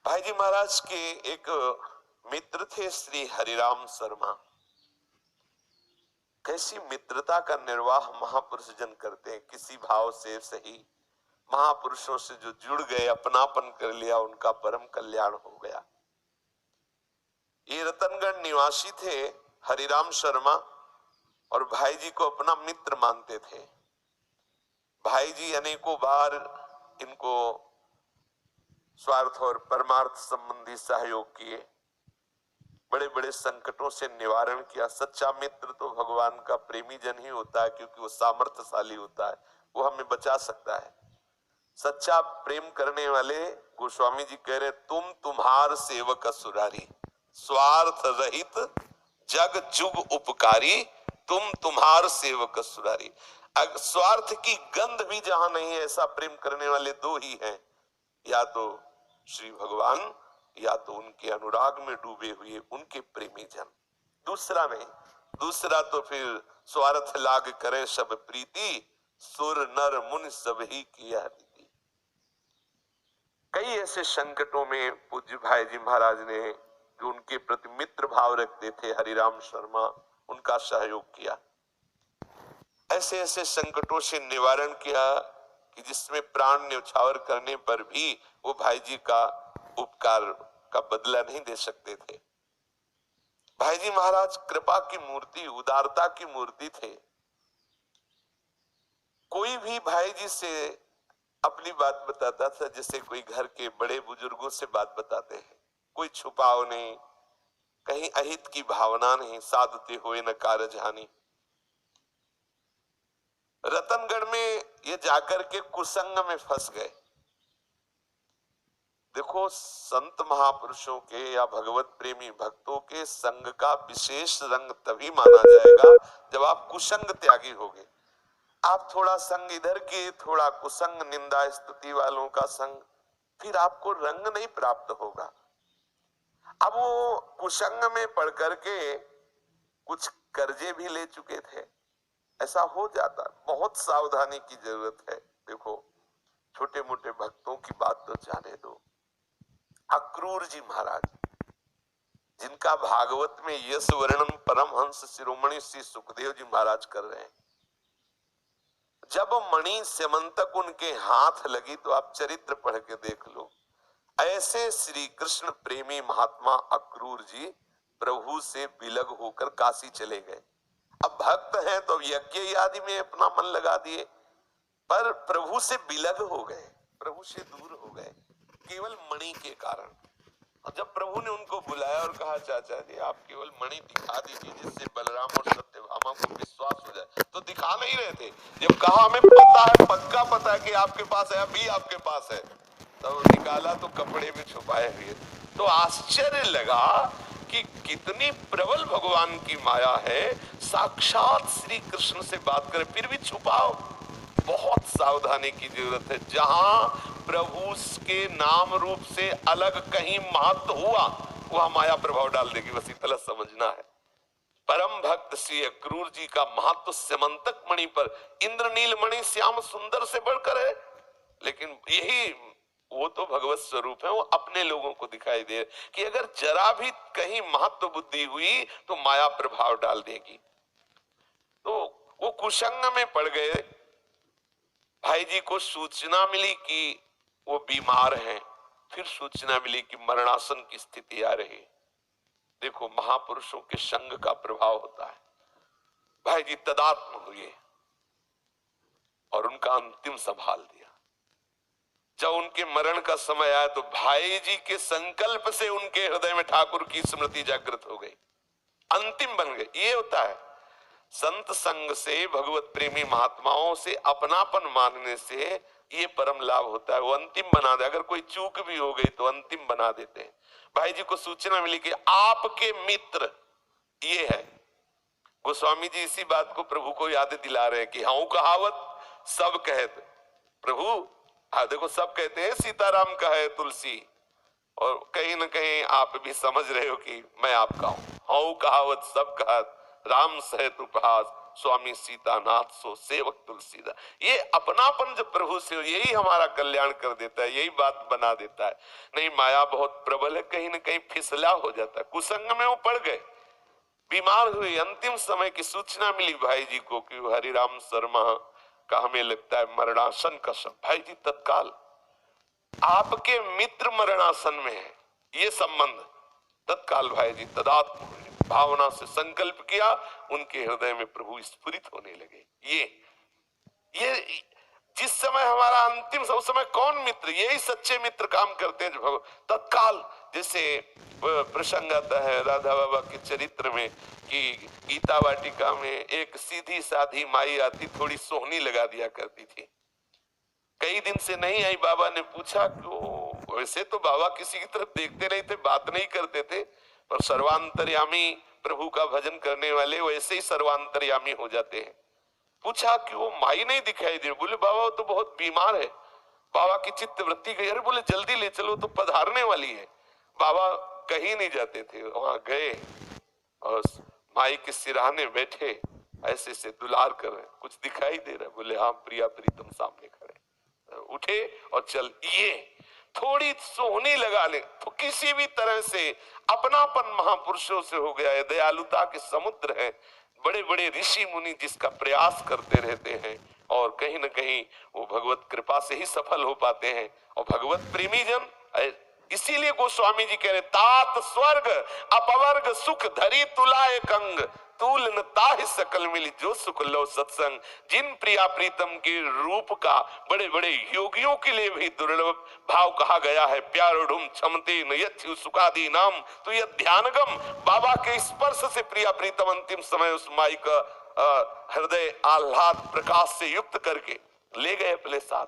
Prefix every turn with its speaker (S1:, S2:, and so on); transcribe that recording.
S1: भाई जी महाराज के एक मित्र थे श्री हरिराम शर्मा। कैसी मित्रता का निर्वाह महापुरुष जन करते हैं, किसी भाव से सही महापुरुषों से जो जुड़ गए, अपनापन कर लिया, उनका परम कल्याण हो गया। ये रतनगढ़ निवासी थे हरिराम शर्मा और भाई जी को अपना मित्र मानते थे। भाई जी अनेकों बार इनको स्वार्थ और परमार्थ संबंधी सहयोग किए, बड़े बड़े संकटों से निवारण किया। सच्चा मित्र तो भगवान का प्रेमी जन ही होता है, क्योंकि वो सामर्थ्यशाली होता है, वो हमें बचा सकता है। सच्चा प्रेम करने वाले गोस्वामी जी कह रहे, तुम तुम्हार सेवक असुरारी, स्वार्थ रहित जग जुग उपकारी, तुम तुम्हार सेवक असुरारी। स्वार्थ की गंध भी जहां नहीं है, ऐसा प्रेम करने वाले दो ही हैं, या तो श्री भगवान या तो उनके अनुराग में डूबे हुए उनके प्रेमी जन। दूसरा नहीं, दूसरा तो फिर स्वार्थ लाग करे सब प्रीति, सुर नर मुनि सब ही किया रीति। कई ऐसे संकटों में पूज्य भाई जी महाराज ने, जो उनके प्रति मित्र भाव रखते थे, हरिराम शर्मा, उनका सहयोग किया। ऐसे ऐसे संकटों से निवारण किया कि जिसमें प्राण न्यौछावर करने पर भी वो भाई जी का उपकार का बदला नहीं दे सकते थे। भाई जी महाराज कृपा की मूर्ति, उदारता की मूर्ति थे। कोई भी भाई जी से अपनी बात बताता था जैसे कोई घर के बड़े बुजुर्गों से बात बताते हैं। कोई छुपाव नहीं, कहीं अहित की भावना नहीं, साधते हुए न कारज हानि। रतनगढ़ में ये जाकर के कुसंग में फंस गए। देखो, संत महापुरुषों के या भगवत प्रेमी भक्तों के संग का विशेष रंग तभी माना जाएगा जब आप कुसंग त्यागी होगे। आप थोड़ा संग इधर के, थोड़ा कुसंग निंदा स्तुति वालों का संग, फिर आपको रंग नहीं प्राप्त होगा। अब वो कुसंग में पढ़ करके कुछ कर्जे भी ले चुके थे, ऐसा हो जाता। बहुत सावधानी की जरूरत है। देखो, छोटे मोटे भक्तों की बात तो जाने दो। अक्रूर जी महाराज, जिनका भागवत में यश वर्णन परमहंस शिरोमणि श्री सुखदेव जी महाराज कर रहे हैं। जब मणि स्यमंतक उनके हाथ लगी तो आप चरित्र पढ़ के देख लो। ऐसे श्री कृष्ण प्रेमी महात्मा अक्रूर जी प्रभु से विलग होकर काशी चले गए। अब भक्त हैं तो यज्ञ आदि में अपना मन लगा दिए, पर प्रभु से विलग हो गए, प्रभु से दूर हो गए केवल मणि के कारण। और जब प्रभु ने उनको बुलाया और कहा, चाचा जी आप केवल मणि दिखा दीजिए जिससे बलराम और सत्यभामा को विश्वास हो जाए, तो दिखा नहीं रहे थे। जब कहा हमें पता है, पक्का पता है कि आपके पास है, अभी आपके पास है, तब निकाला तो कपड़े में छुपाए हुए। तो आश्चर्य लगा कि कितनी प्रबल भगवान की माया है, साक्षात श्री कृष्ण से बात करे फिर भी छुपाओ। बहुत सावधानी की जरूरत है। जहां प्रभु के नाम रूप से अलग कहीं महत्व हुआ, वह माया प्रभाव डाल देगी, बस इतना समझना है। परम भक्त श्री अक्रूर जी का महत्व स्यमंतक मणि पर, इंद्रनील मणि श्याम सुंदर से बढ़कर है, लेकिन यही वो तो भगवत स्वरूप है। वो अपने लोगों को दिखाई दे कि अगर जरा भी कहीं महत्व बुद्धि हुई तो माया प्रभाव डाल देगी। तो वो कुसंग में पड़ गए। भाई जी को सूचना मिली कि वो बीमार हैं, फिर सूचना मिली कि मरणासन की स्थिति आ रही। देखो, महापुरुषों के संग का प्रभाव होता है। भाई जी तदात्म हुए और उनका अंतिम संभाल दिया। जब उनके मरण का समय आया तो भाई जी के संकल्प से उनके हृदय में ठाकुर की स्मृति जागृत हो गई, अंतिम बन गए। ये होता है संत संग से, भगवत प्रेमी महात्माओं से अपनापन मानने से ये परम लाभ होता है। वो अंतिम बना दे। अगर कोई चूक भी हो गई तो अंतिम बना देते हैं। भाई जी को सूचना मिली कि आपके मित्र ये है। गोस्वामी जी इसी बात को प्रभु को याद दिला रहे हैं कि हाँ कहावत सब कहते प्रभु। हाँ देखो, सब कहते हैं सीताराम का है तुलसी, और कहीं ना कहीं आप भी समझ रहे हो कि मैं आपका हूं। हाँ कहावत सब कहत राम सहत उपहास, स्वामी सीतानाथ सो सेवक तुलसीदास। ये अपनापन जब प्रभु से, यही हमारा कल्याण कर देता है, यही बात बना देता है। नहीं, माया बहुत प्रबल है, कहीं ना कहीं फिसला हो जाता है, कुसंग में वो पड़ गए, बीमार हुए। अंतिम समय की सूचना मिली भाई जी को कि हरिराम शर्मा का हमें लगता है मरणासन का सब। भाई जी तत्काल, आपके मित्र मरणासन में है, ये संबंध तत्काल भाई जी तदात्म भावना से संकल्प किया, उनके हृदय में प्रभु स्फुरित होने लगे। ये जिस समय हमारा अंतिम, उस समय कौन मित्र, यही सच्चे मित्र काम करते हैं जो तत्काल। जैसे प्रसंग आता है राधा बाबा के चरित्र में कि गीता वाटिका में एक सीधी साधी माई आती, थोड़ी सोहनी लगा दिया करती थी, कई दिन से नहीं आई। बाबा ने पूछा क्यों? वैसे तो बाबा किसी की तरफ देखते नहीं थे, बात नहीं करते थे, पर सर्वांतर्यामी प्रभु का भजन करने वाले वैसे ही सर्वांतर्यामी हो जाते हैं। पूछा कि वो माई नहीं दिखाई दे। बोले बाबा वो तो बहुत बीमार है। बाबा की चित्त वृत्ति गई। अरे बोले जल्दी ले चलो, तो पधारने वाली है। बाबा कहीं नहीं जाते थे, वहां गए और माई के सिरहाने बैठे, ऐसे से दुलार कर रहे, कुछ दिखाई दे रहा है? बोले हाँ प्रिया प्रीतम सामने खड़े। उठे और चल, ये थोड़ी सोहनी लगा ले तो किसी भी तरह से अपनापन महापुरुषों से हो गया है। दयालुता के समुद्र है, बड़े बड़े ऋषि मुनि जिसका प्रयास करते रहते हैं और कहीं न कहीं वो भगवत कृपा से ही सफल हो पाते हैं। और भगवत प्रेमी जन, इसीलिए गोस्वामी जी कह रहे तात स्वर्ग अपवर्ग सुख धरी तुलाए कंग, तूल न ताहि सकल मिली जो सुख लो सत्संग। जिन प्रिया प्रीतम के रूप का बड़े बड़े योगियों के लिए भी दुर्लभ भाव कहा गया है, प्यारोढ़ुम क्षमते न यथ्यु सुखादि नाम, तो यह ध्यानगम बाबा के स्पर्श से प्रिया प्रीतम अंतिम समय उस माई का हृदय आह्लाद प्रकाश से युक्त करके ले गए अपने साथ।